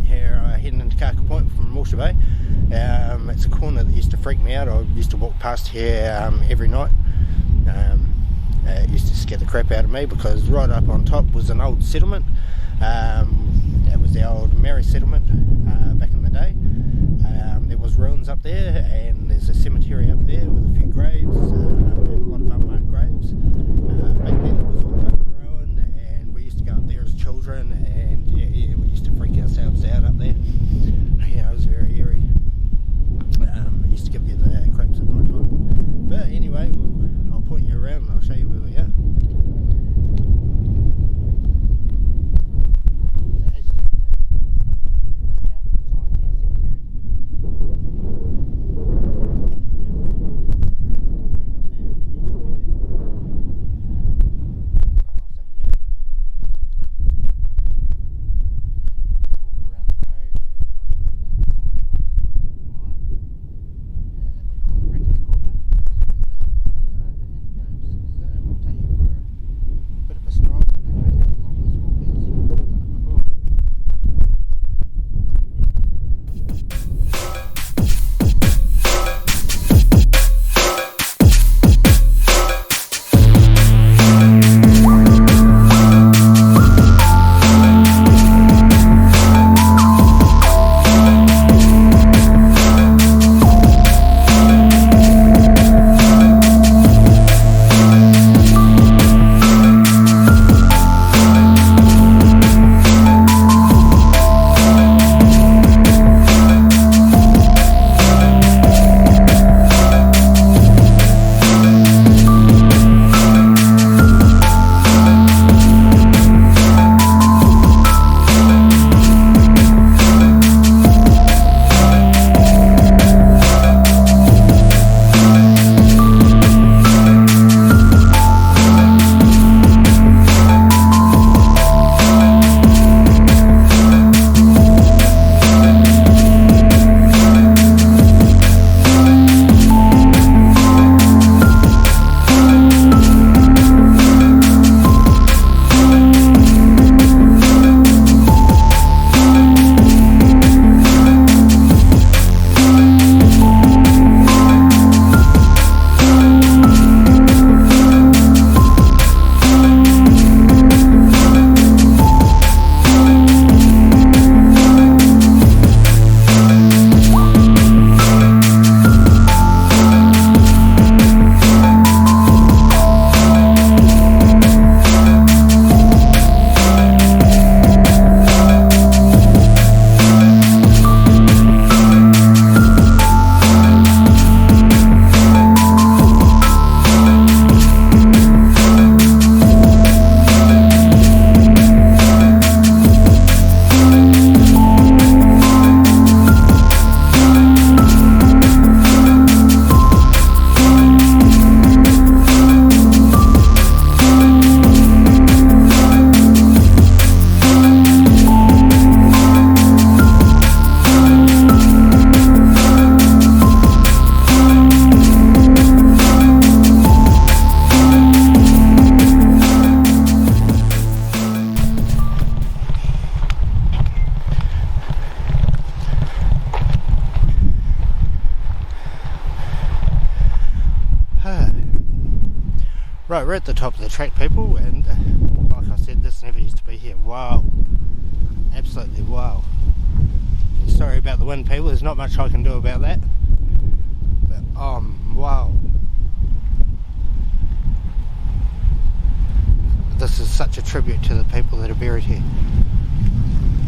here heading into Kaka Point from Morsha Bay. It's a corner that used to freak me out. I used to walk past here every night. It used to scare the crap out of me because right up on top was an old settlement. It was the old Maori settlement back in the day. There was ruins up there, and there's a cemetery up there with a few graves, and a lot of unmarked graves. Back then it was all overgrown, and we used to go up there as children, and yeah, we used to freak ourselves out up there. Yeah, it was very eerie. It used to give you the craps at night time. But anyway, I'll point you around and I'll show you where we are. Right, we're at the top of the track, people, and like I said, this never used to be here. Wow, absolutely wow. Sorry about the wind, people, there's not much I can do about that, but wow. This is such a tribute to the people that are buried here.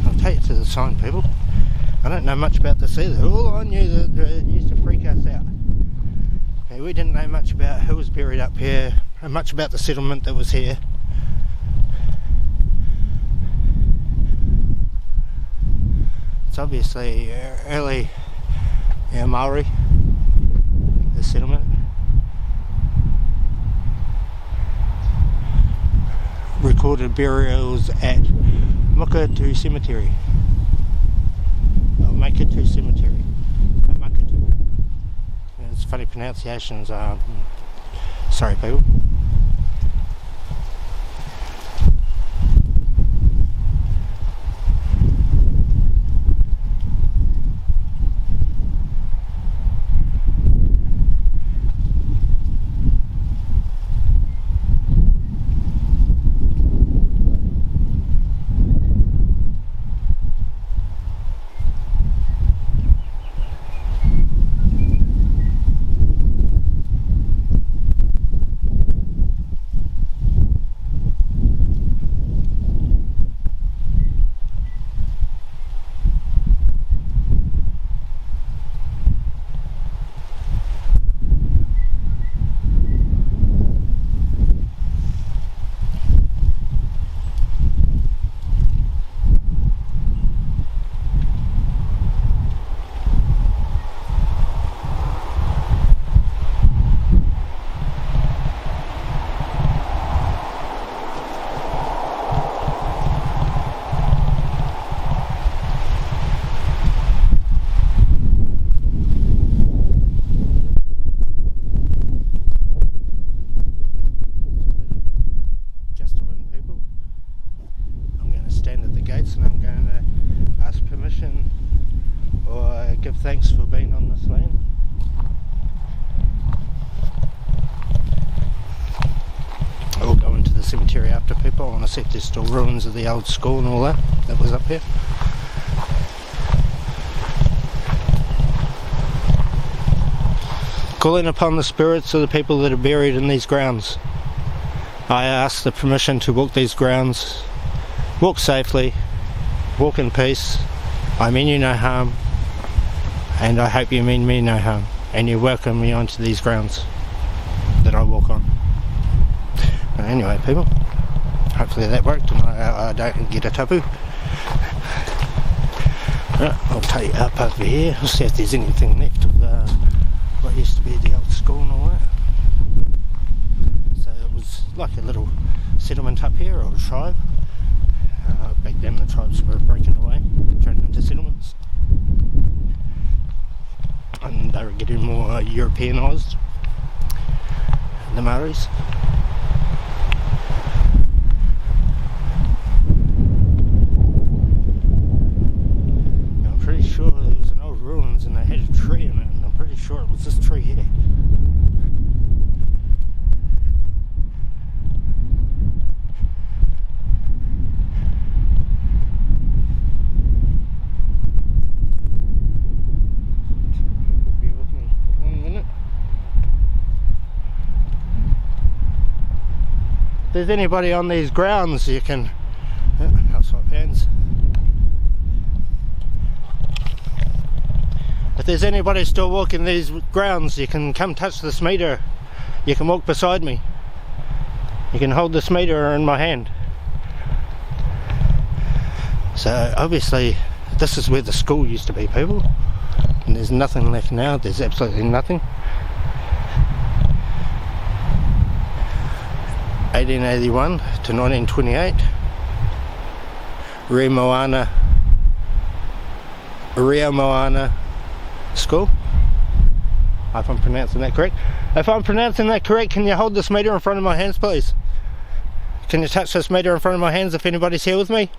I'll take you to the sign, people. I don't know much about this either. All I knew that it used to freak us out. We didn't know much about who was buried up here, much about the settlement that was here. It's obviously early Maori, the settlement. Recorded burials at Makatu Cemetery. Makatu Cemetery. Makatu. It's funny pronunciations. Sorry, people. thanks for being on this land. I'll go into the cemetery after, people. I want to see if there's still ruins of the old school and all that was up here. Calling upon the spirits of the people that are buried in these grounds. I ask the permission to walk these grounds. Walk safely, walk in peace. I mean you no harm, and I hope you mean me no harm, and you welcome me onto these grounds that I walk on. But anyway, people, hopefully that worked and I don't get a tapu. Right, I'll take you up over here. I'll see if there's anything left of what used to be the old school and all that. So it was like a little settlement up here, or a tribe. Back then the tribes were breaking away, turned into settlements, and they were getting more Europeanised, the Maoris. I'm pretty sure there was an old ruins and they had a tree in it, and I'm pretty sure it was this tree here. If there's anybody on these grounds, you can... I'll swap hands. If there's anybody still walking these grounds, you can come touch this meter. You can walk beside me. You can hold this meter in my hand. So obviously this is where the school used to be, people. And there's nothing left now. There's absolutely nothing. 1881 to 1928, Rio Moana School. If I'm pronouncing that correct. If I'm pronouncing that correct, can you hold this meter in front of my hands, please? Can you touch this meter in front of my hands if anybody's here with me?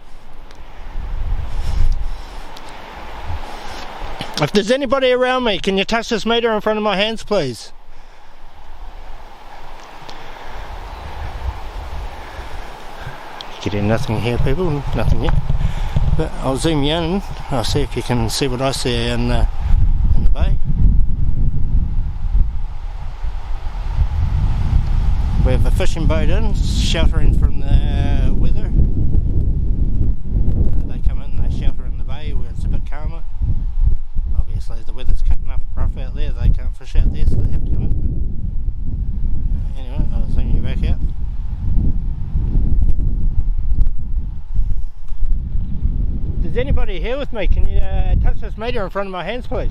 If there's anybody around me, can you touch this meter in front of my hands, please? Getting nothing here, people, nothing yet. But I'll zoom you in. I'll see if you can see what I see in the bay. We have a fishing boat in, sheltering from the weather. They come in, they shelter in the bay where it's a bit calmer. Obviously the weather's cutting up rough out there, they can't fish out there, so they have to come in. Anyway, I'll zoom you back out. Is anybody here with me? Can you touch this meter in front of my hands, please?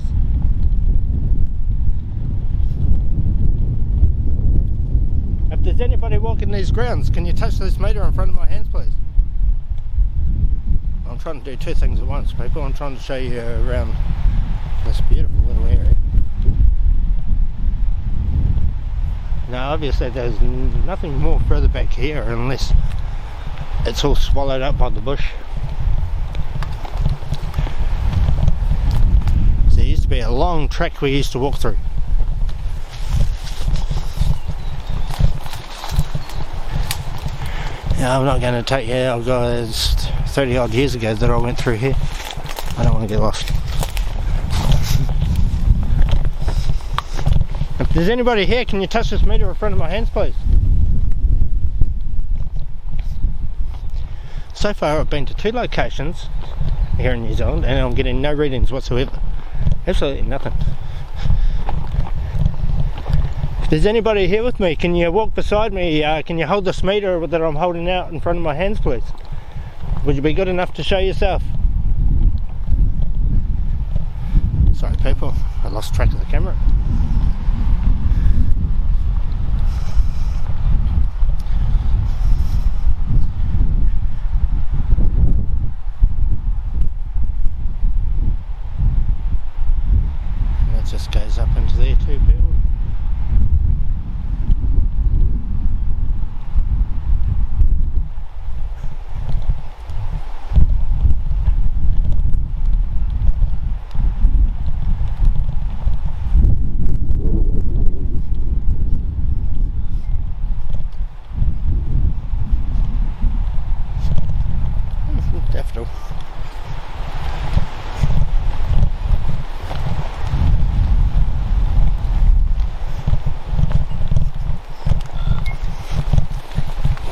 If there's anybody walking these grounds, can you touch this meter in front of my hands, please? I'm trying to do two things at once, people. I'm trying to show you around this beautiful little area. Now, obviously, there's nothing more further back here unless it's all swallowed up by the bush. There used to be a long track we used to walk through. Yeah, I'm not going to take you. I've got 30 odd years ago that I went through here. I don't want to get lost. If there's anybody here, can you touch this meter in front of my hands, please? So far I've been to 2 locations here in New Zealand and I'm getting no readings whatsoever. Absolutely nothing. If there's anybody here with me, can you walk beside me? Can you hold this meter that I'm holding out in front of my hands, please? Would you be good enough to show yourself? Sorry people, I lost track of the camera. Just goes up into there too, people.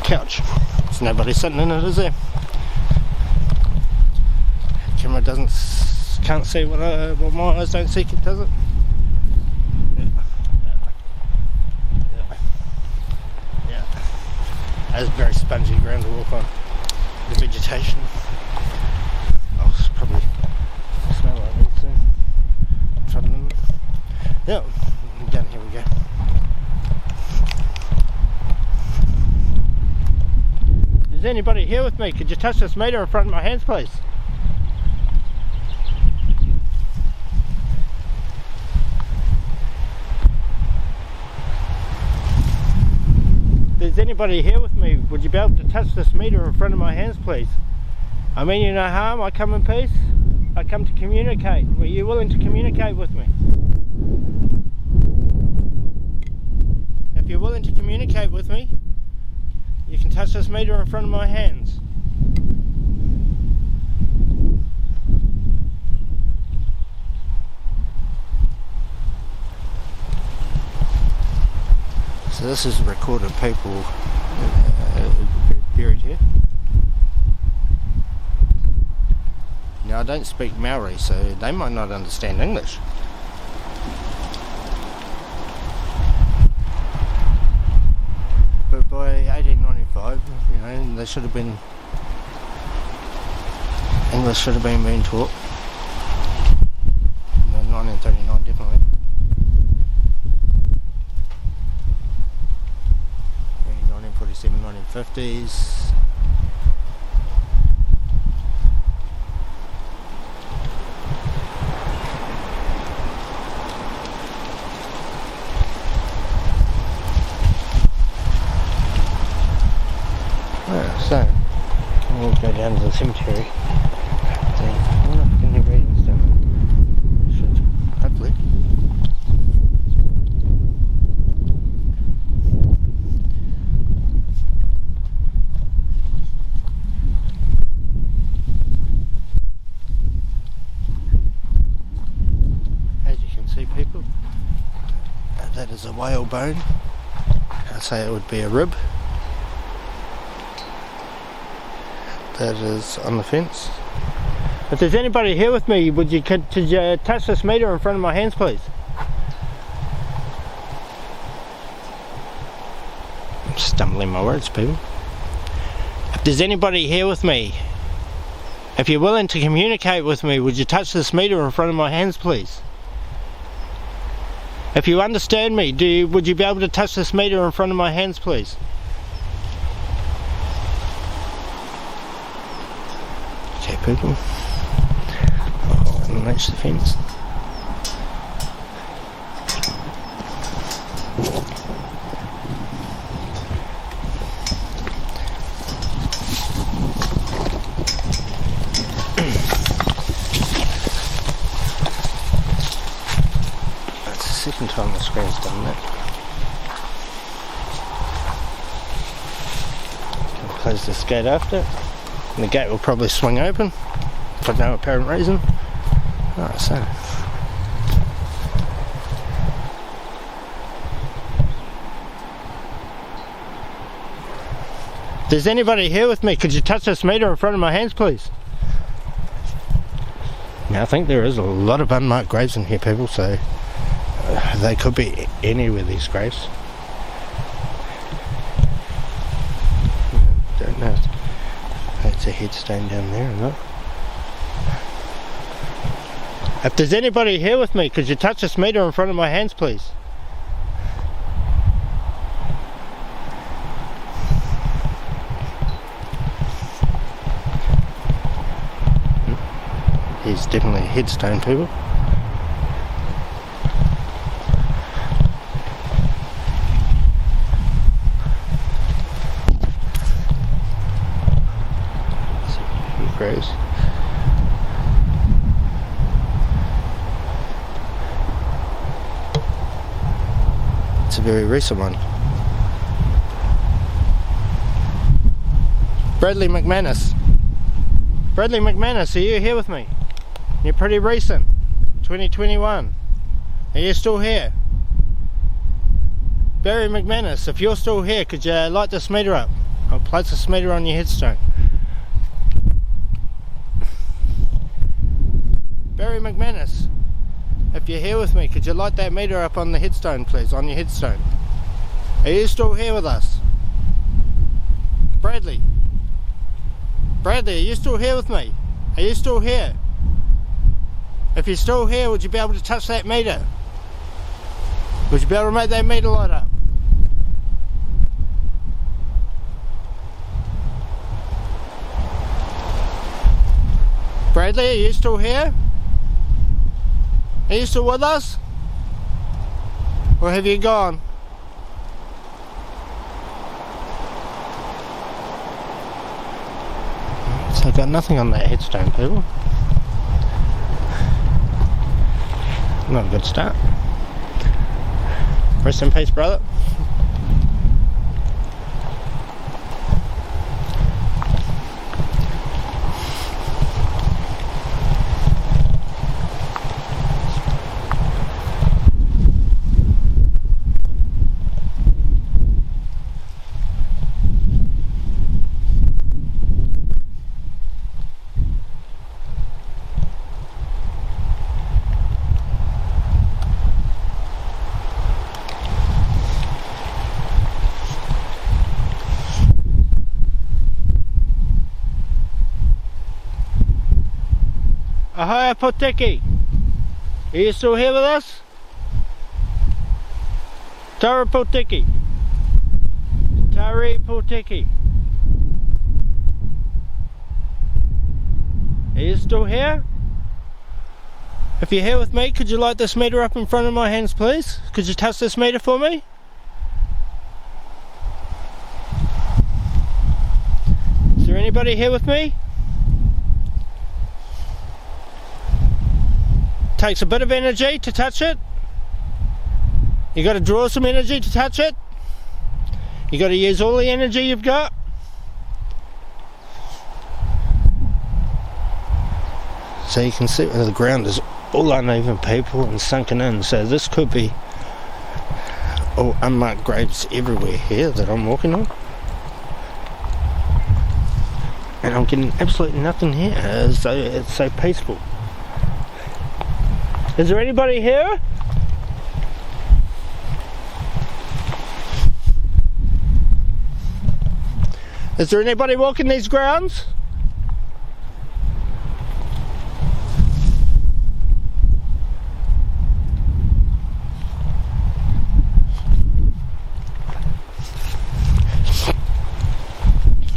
couch. There's nobody sitting in it, is there? Camera can't see what my eyes don't see, does it? Yeah. That's very spongy ground to walk on. The vegetation. Oh, it's probably smell like these soon. Yeah, down here we go. Is anybody here with me? Could you touch this meter in front of my hands, please? Is anybody here with me? Would you be able to touch this meter in front of my hands, please? I mean you no harm, I come in peace. I come to communicate. Were you willing to communicate with me? If you're willing to communicate with me, you can touch this meter in front of my hands. So this is recorded people buried here. Now I don't speak Maori, so they might not understand English. But by 1895, you know, they should have been, English should have been being taught. In 1939, definitely. 1947, 1950s. So, we'll go down to the cemetery. I wonder if we can hear readings down there. Should, hopefully. As you can see, people, that is a whale bone. I'd say it would be a rib. That is on the fence. If there's anybody here with me, could you touch this meter in front of my hands, please? I'm stumbling my words, people. If there's anybody here with me, if you're willing to communicate with me, would you touch this meter in front of my hands, please? If you understand me, would you be able to touch this meter in front of my hands, please? Okay, people. I'll match the fence. That's the second time the screen's done that. I'll close this gate after. And the gate will probably swing open for no apparent reason. Alright, so if there's anybody here with me, could you touch this meter in front of my hands, please? Now I think there is a lot of unmarked graves in here, people, so they could be anywhere, these graves. Don't know. That's a headstone down there or not. If there's anybody here with me, could you touch this meter in front of my hands, please? He's definitely a headstone, people. Graves. It's a very recent one. Bradley McManus. Bradley McManus, are you here with me? You're pretty recent. 2021. Are you still here? Barry McManus, if you're still here, could you light this meter up? I'll place this meter on your headstone. Barry McManus, if you're here with me, could you light that meter up on the headstone, please, on your headstone? Are you still here with us? Bradley, are you still here with me? Are you still here? If you're still here, would you be able to touch that meter? Would you be able to make that meter light up? Bradley, are you still here? Are you still with us? Or have you gone? So I've got nothing on that headstone, people. Not a good start. Rest in peace, brother. Ahoy, Poteki. Are you still here with us? Tara Poteki. Tari Poteki. Are you still here? If you're here with me, could you light this meter up in front of my hands, please? Could you touch this meter for me? Is there anybody here with me? Takes a bit of energy to touch it. You got to draw some energy to touch it. You got to use all the energy you've got. So you can see where the ground is all uneven, people, and sunken in. So this could be all unmarked graves everywhere here that I'm walking on. And I'm getting absolutely nothing here. It's so peaceful. Is there anybody here? Is there anybody walking these grounds?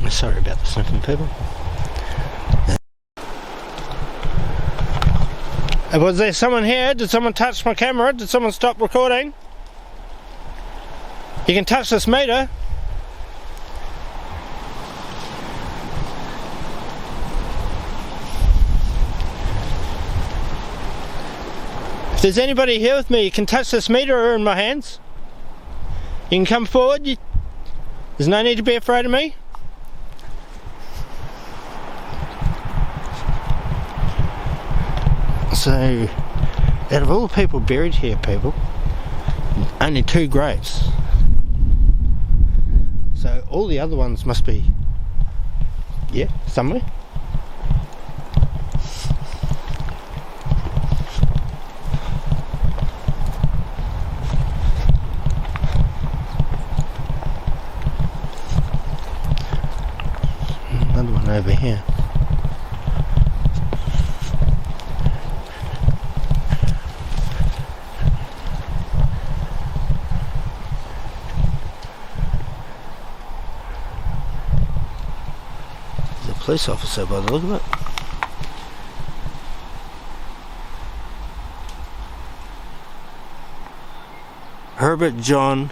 Sorry about the sniffing, people. Was there someone here? Did someone touch my camera? Did someone stop recording? You can touch this meter. If there's anybody here with me, you can touch this meter in my hands. You can come forward. There's no need to be afraid of me. So, out of all the people buried here, people, only 2 graves. So all the other ones must be, yeah, somewhere. Another one over here. Police officer by the look of it. Herbert John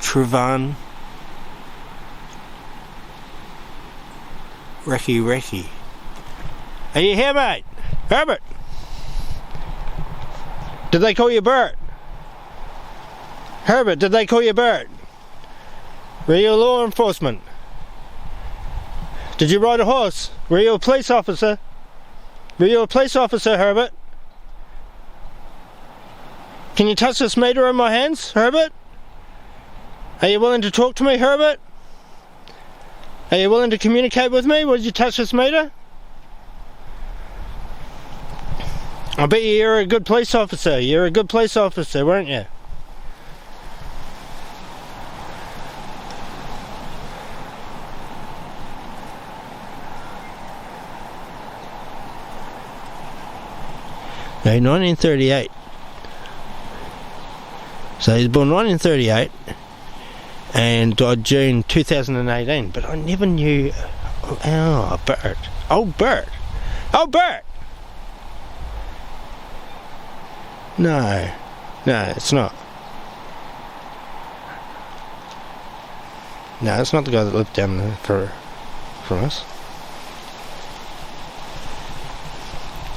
Trevan Raki. Are you here, mate? Herbert! Did they call you Bert? Herbert, did they call you Bert? Were you law enforcement? Did you ride a horse? Were you a police officer? Were you a police officer, Herbert? Can you touch this meter in my hands, Herbert? Are you willing to talk to me, Herbert? Are you willing to communicate with me? Would you touch this meter? I bet you're a good police officer. You're a good police officer, weren't you? No, 1938. So he was born 1938 and died June 2018. But I never knew. Oh, Bert. Oh, Bert. Oh, Bert. No, it's not. No, it's not the guy that lived down there from us.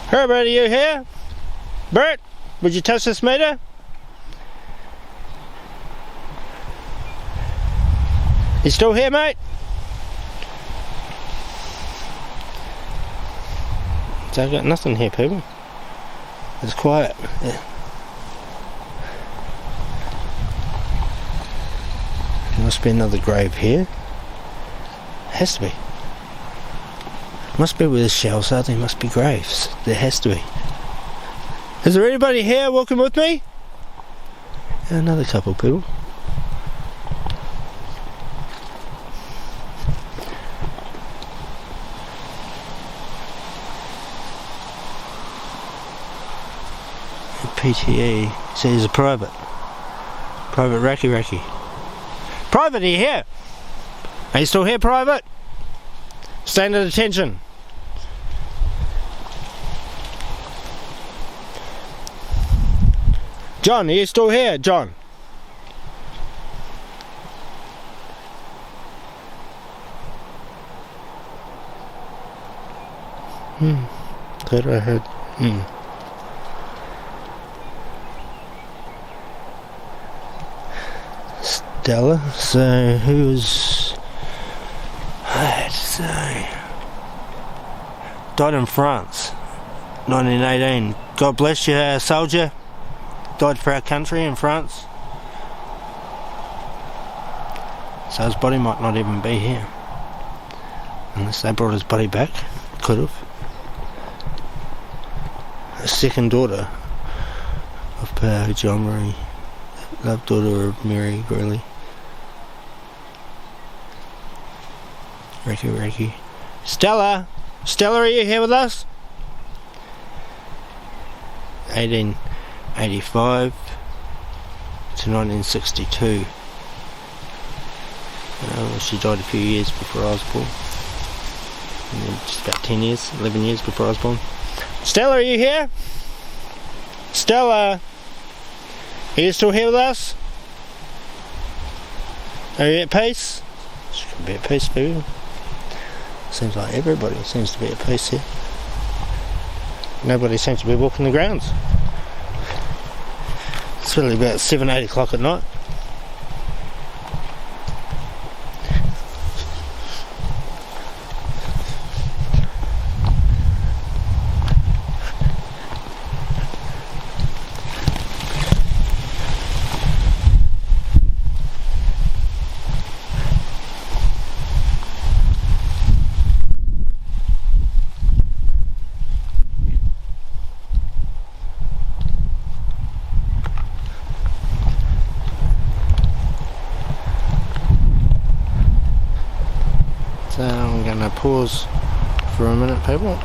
Herbert, are you here? Bert, would you touch this meter? You still here, mate? So I've got nothing here, people. It's quiet. Yeah. There must be another grave here. Has to be. Must be where the shells are. There must be graves. There has to be. Is there anybody here walking with me? Another couple of people. PTE says a private Raki. Private, are you here? Are you still here, private? Stand at attention. John, are you still here, John? Thought I heard. Stella, so who was... I had to say... Died in France, 1918. God bless you, soldier. Died for our country in France. So his body might not even be here. Unless they brought his body back. Could have. A second daughter of Per John Marie. Love daughter of Mary Gurley. Raki. Stella, are you here with us? 1885 to 1962. She died a few years before I was born. And then just about 11 years before I was born. Stella, are you here? Stella, are you still here with us? Are you at peace? She could be at peace, people. Seems like everybody seems to be at peace here. Nobody seems to be walking the grounds. It's really about 7-8 o'clock at night. So I'm going to pause for a minute, people.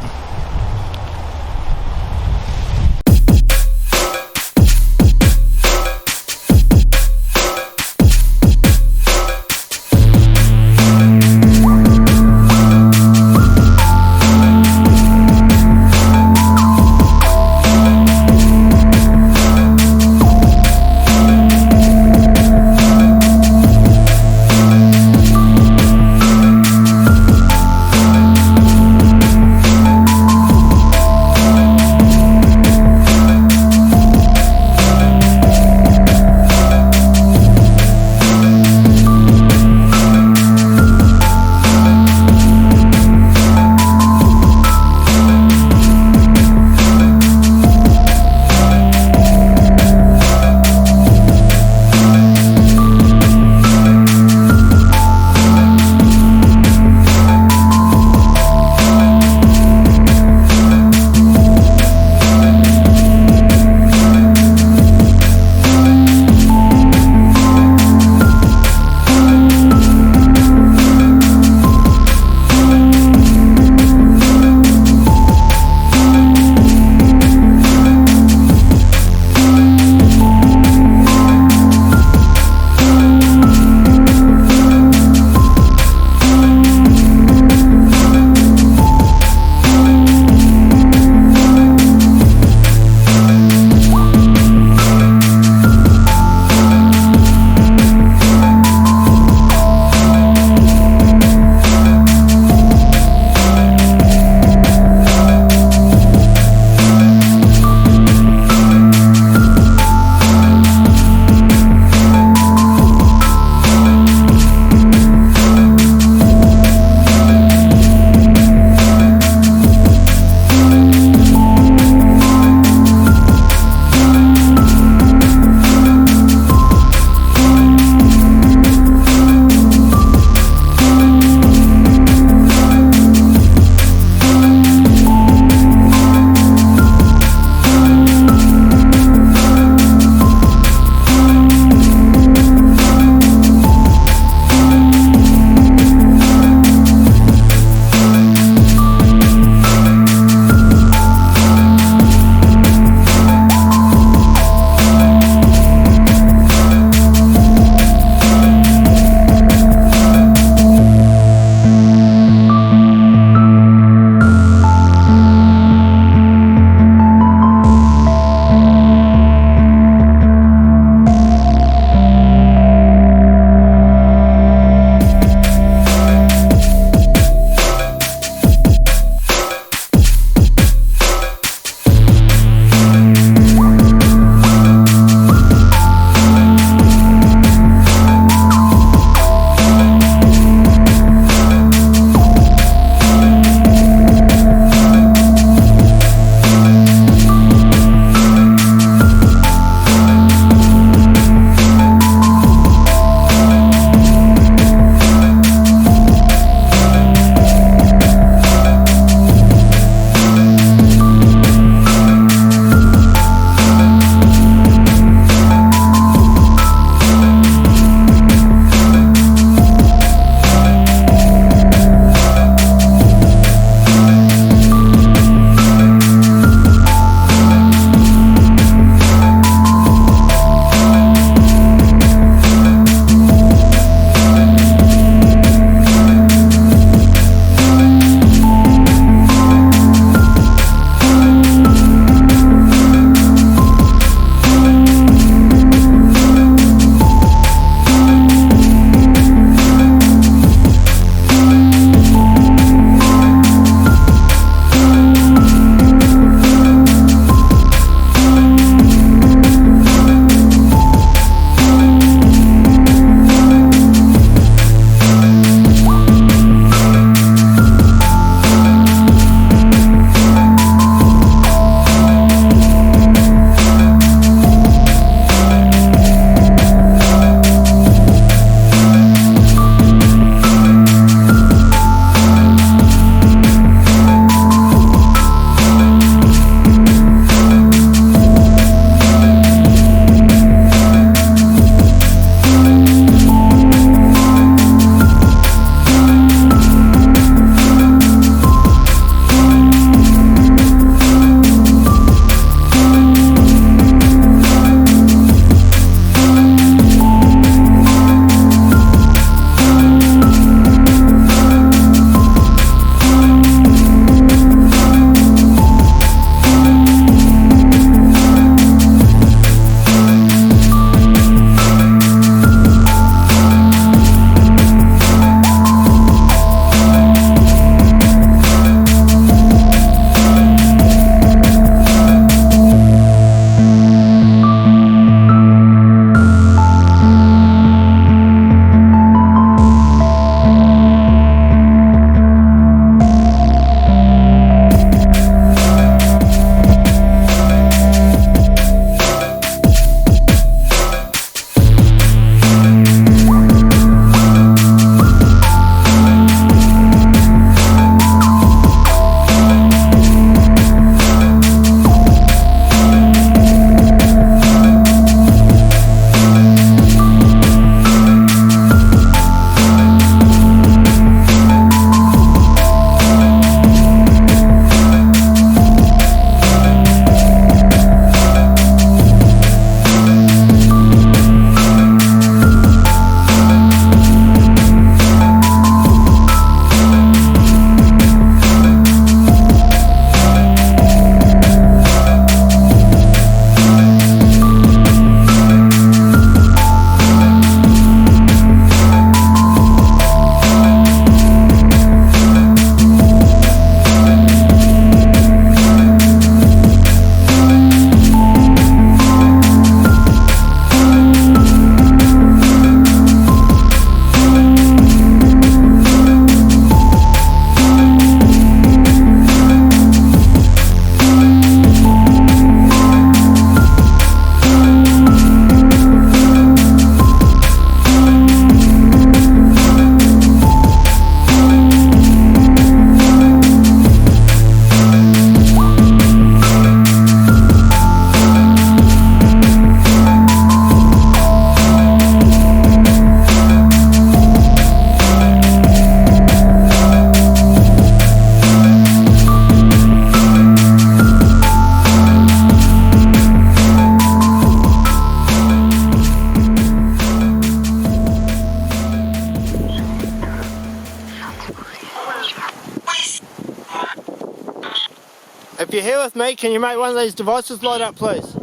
with me? Can you make one of these devices light up, please?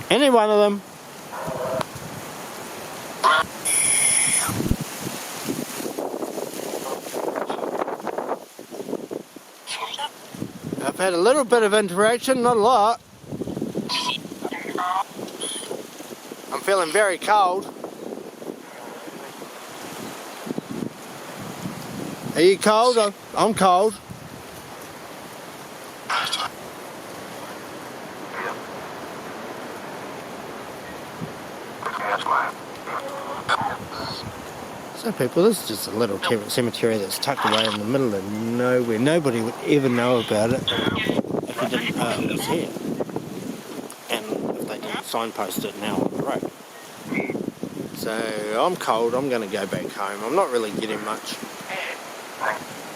Any one of them. I've had a little bit of interaction, not a lot. I'm feeling very cold. Are you cold? I'm cold. So people, this is just a little cemetery that's tucked away in the middle of nowhere. Nobody would ever know about it if we didn't know it was here. And if they didn't signpost it now on the road. So I'm cold, I'm going to go back home. I'm not really getting much.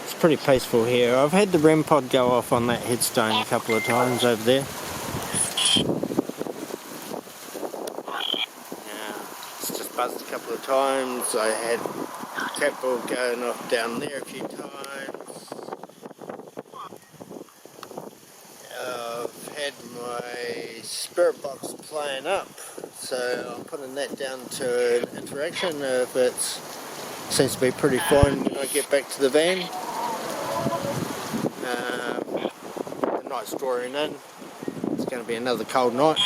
It's pretty peaceful here. I've had the REM pod go off on that headstone a couple of times over there. It's just buzzed a couple of times. I had catball going off down there a few times. I've had my spirit box playing up, so I'm putting that down to an interaction. If it seems to be pretty fine when I get back to the van. The night's drawing in. It's going to be another cold night.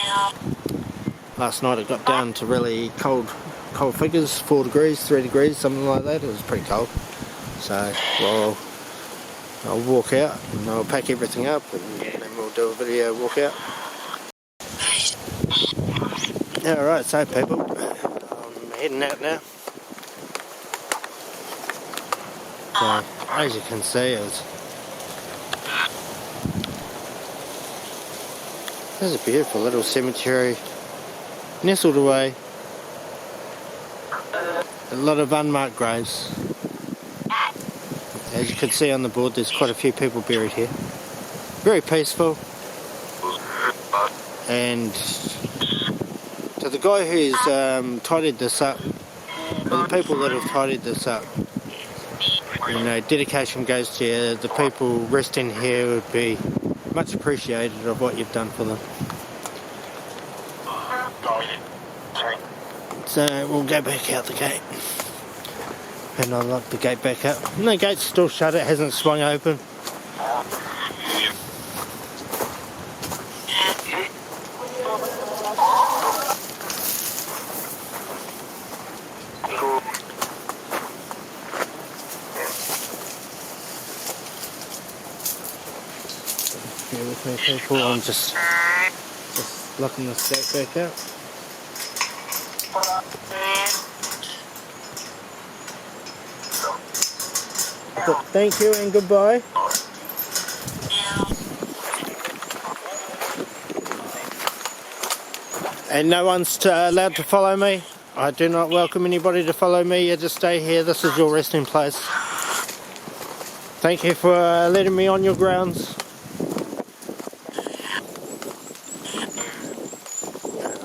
Last night it got down to really cold figures, 4 degrees, 3 degrees, something like that. It was pretty cold. So, well, I'll walk out and I'll pack everything up and then we'll do a video walk out. Alright, so people, I'm heading out now. So, as you can see, there's a beautiful little cemetery nestled away. A lot of unmarked graves. As you can see on the board, there's quite a few people buried here. Very peaceful. And to the guy who's tidied this up, or the people that have tidied this up, you know, dedication goes to you. The people resting here would be much appreciated of what you've done for them. So we'll go back out the gate. And I'll lock the gate back up. And the gate's still shut, it hasn't swung open. Bear with me people, I'm just locking this gate back up. Thank you and goodbye. And no one's allowed to follow me. I do not welcome anybody to follow me. You just stay here. This is your resting place. Thank you for letting me on your grounds.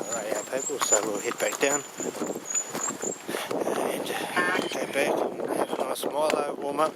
Alright, people, so we'll head back down and go back and have a nice Milo warm up.